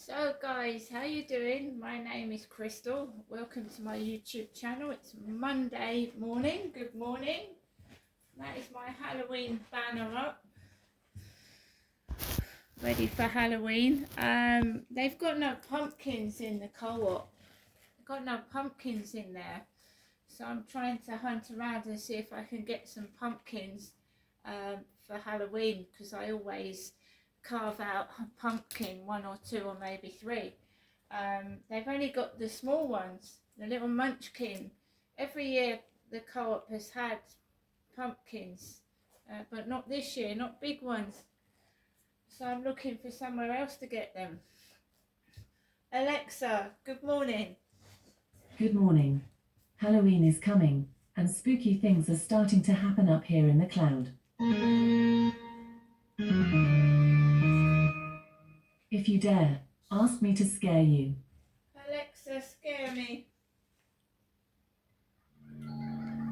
So guys, how you doing? My name is Crystal. Welcome to my YouTube channel. It's Monday morning. Good morning. That is my Halloween banner up. Ready for Halloween. They've got no pumpkins in the co-op. Got no pumpkins in there. So I'm trying to hunt around and see if I can get some pumpkins for Halloween, because I always carve out a pumpkin, one or two or maybe three. They've only got the small ones, the little munchkin. Every year the co-op has had pumpkins, but not this year, not big ones. So I'm looking for somewhere else to get them. Alexa, good morning. Good morning. Halloween is coming, and spooky things are starting to happen up here in the cloud. If you dare, ask me to scare you. Alexa, scare me.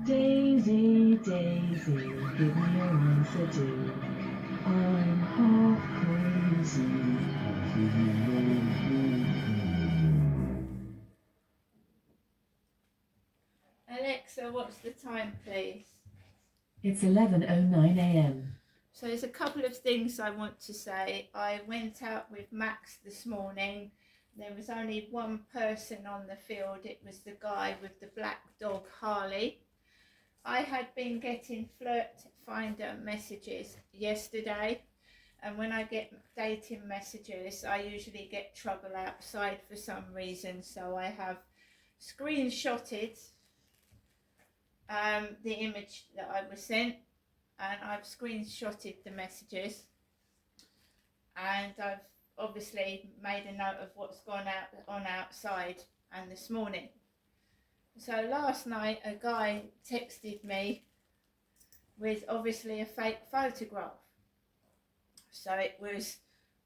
Daisy, Daisy, give me your answer too. I'm half crazy, half Alexa, what's the time, please? It's 11:09 a.m. So there's a couple of things I want to say. I went out with Max this morning. There was only one person on the field. It was the guy with the black dog, Harley. I had been getting flirt finder messages yesterday, and when I get dating messages, I usually get trouble outside for some reason. So I have screenshotted the image that I was sent, and I've screenshotted the messages, and I've obviously made a note of what's gone on outside and this morning. So last night a guy texted me with obviously a fake photograph. So it was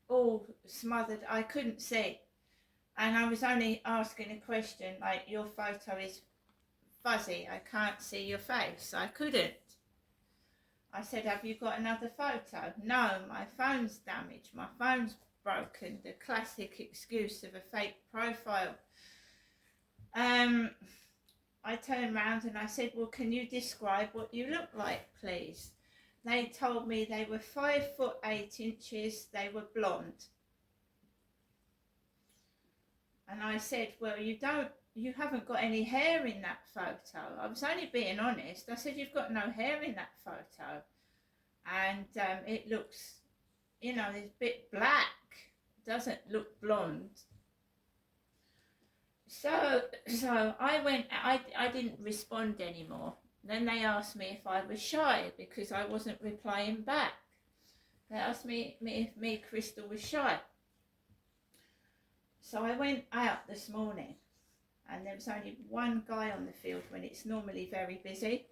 all smothered, I couldn't see. And I was only asking a question like, your photo is fuzzy, I can't see your face. I couldn't. I said, have you got another photo? No, my phone's damaged, my phone's broken. The classic excuse of a fake profile. I turned round and I said, well, can you describe what you look like, please? They told me they were 5'8", they were blonde. And I said, well, you haven't got any hair in that photo. I was only being honest. I said, you've got no hair in that photo. And it looks, it's a bit black. It doesn't look blonde. So I didn't respond anymore. Then they asked me if I was shy because I wasn't replying back. They asked me if me, Crystal, was shy. So I went out this morning, and there was only one guy on the field when it's normally very busy.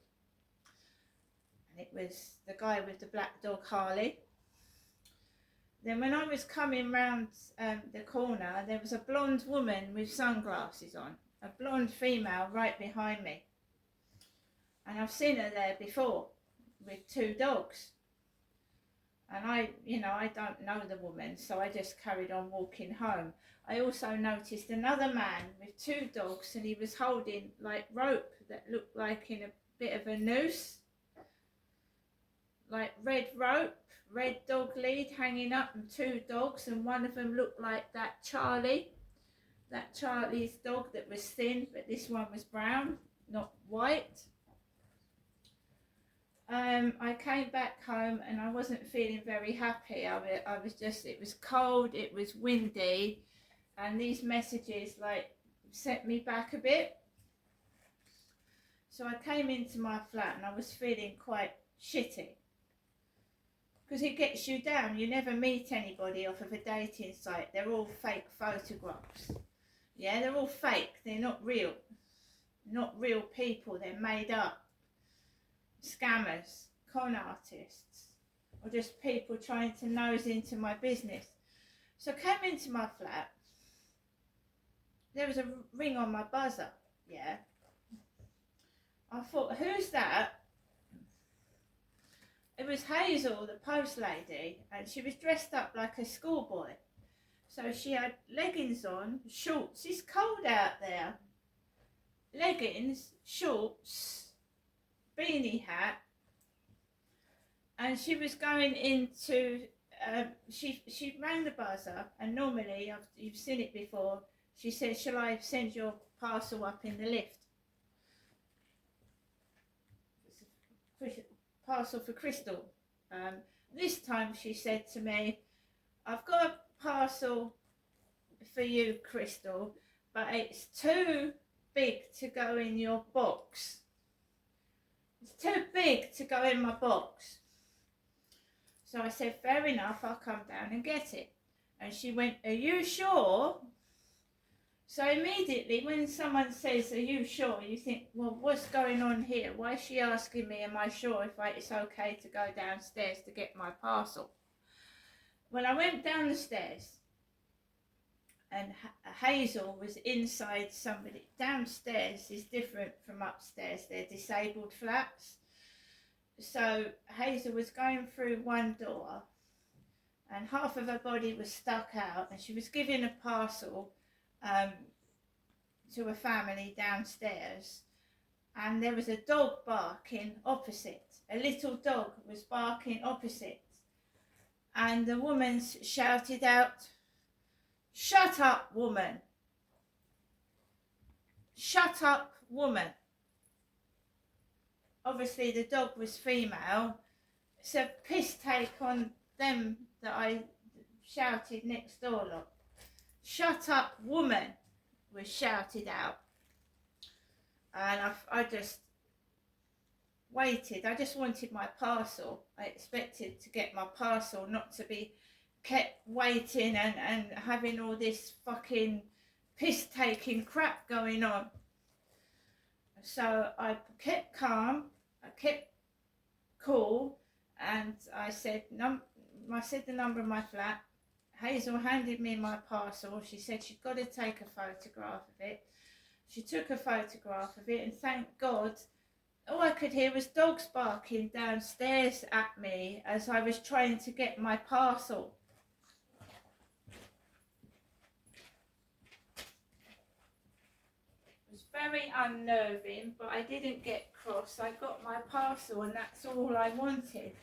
And it was the guy with the black dog, Harley. Then when I was coming round the corner, there was a blonde woman with sunglasses on, a blonde female right behind me. And I've seen her there before with two dogs. And I don't know the woman, so I just carried on walking home. I also noticed another man with two dogs, and he was holding like rope that looked like in a bit of a noose, like red rope, red dog lead hanging up, and two dogs, and one of them looked like that Charlie's dog that was thin, but this one was brown, not white. I came back home and I wasn't feeling very happy. It was cold, it was windy, and these messages like set me back a bit. So I came into my flat and I was feeling quite shitty, because it gets you down. You never meet anybody off of a dating site. They're all fake photographs. Yeah, they're all fake. They're not real. Not real people. They're made up. Scammers, con artists, or just people trying to nose into my business. So I came into my flat. There was a ring on my buzzer. Yeah. I thought, who's that? It was Hazel, the post lady, and she was dressed up like a schoolboy. So she had leggings on, shorts. It's cold out there. Leggings, shorts, beanie hat, and she was going into. She rang the buzzer, and normally you've seen it before. She said, "Shall I send your parcel up in the lift?" Parcel for Crystal. This time she said to me, "I've got a parcel for you, Crystal, but it's too big to go in your box. It's too big to go in my box." So I said, "Fair enough, I'll come down and get it." And she went, "Are you sure?" So immediately when someone says, "Are you sure?" you think, well, what's going on here? Why is she asking me, am I sure if it's okay to go downstairs to get my parcel? When I went down the stairs, and Hazel was inside somebody. Downstairs is different from upstairs. They're disabled flats. So Hazel was going through one door and half of her body was stuck out, and she was giving a parcel to a family downstairs, and there was a dog barking opposite. A little dog was barking opposite, and the woman shouted out, "Shut up, woman! Shut up, woman!" Obviously the dog was female. It's a piss take on them that I shouted next door, look. "Shut up, woman!" was shouted out. And I just waited. I just wanted my parcel. I expected to get my parcel, not to be kept waiting and having all this fucking piss-taking crap going on. So I kept calm, I kept cool, and I said the number of my flat. Hazel handed me my parcel. She said she'd got to take a photograph of it. She took a photograph of it, and thank God, all I could hear was dogs barking downstairs at me as I was trying to get my parcel. It was very unnerving, but I didn't get cross. I got my parcel, and that's all I wanted.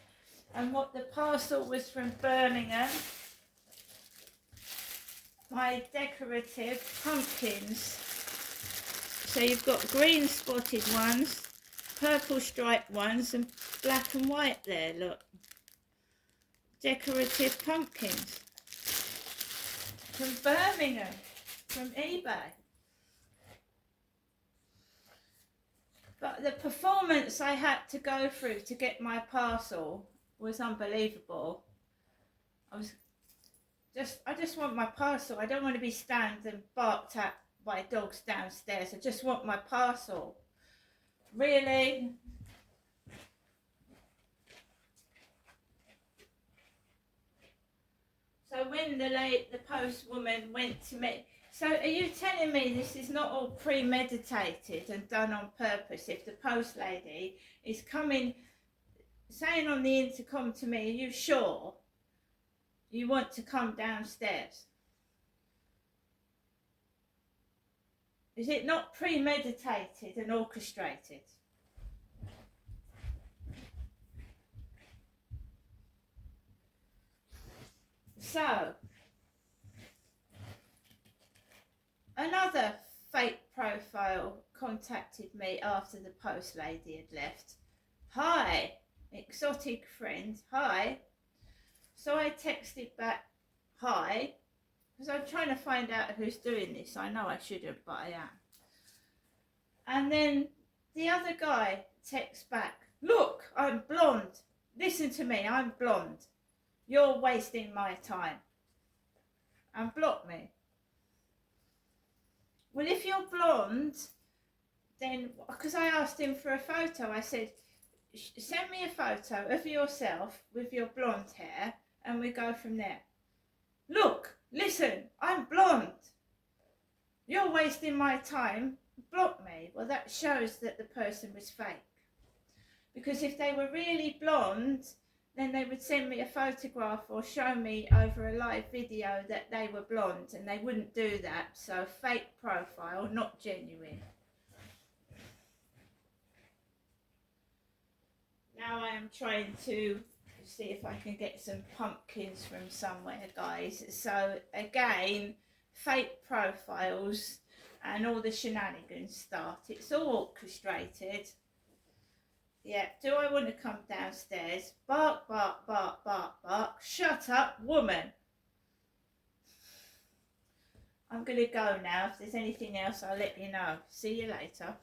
And what the parcel was from Birmingham, my decorative pumpkins. So you've got green spotted ones, purple striped ones, and black and white there, look. Decorative pumpkins. From Birmingham, from eBay. But the performance I had to go through to get my parcel was unbelievable. I just want my parcel. I don't want to be standing barked at by dogs downstairs. I just want my parcel. Really? So when the postwoman went to me, so are you telling me this is not all premeditated and done on purpose? If the post lady is coming, saying on the intercom to me, "Are you sure you want to come downstairs?" Is it not premeditated and orchestrated? So, another fake profile contacted me after the post lady had left. "Hi, exotic friend, hi." So I texted back, "Hi," because I'm trying to find out who's doing this. I know I shouldn't, but I am. And then the other guy texts back, "Look, I'm blonde. Listen to me, I'm blonde. You're wasting my time." And blocked me. Well, if you're blonde, then, because I asked him for a photo, I said, "Send me a photo of yourself with your blonde hair and we go from there." "Look, listen, I'm blonde. You're wasting my time." Block me. Well, that shows that the person was fake. Because if they were really blonde, then they would send me a photograph or show me over a live video that they were blonde, and they wouldn't do that. So fake profile, not genuine. Now I am trying to see if I can get some pumpkins from somewhere, guys. So again, fake profiles and all the shenanigans start. It's all orchestrated. Yeah, do I want to come downstairs? Bark, bark, bark, bark, bark. Shut up, woman. I'm going to go now. If there's anything else, I'll let you know. See you later.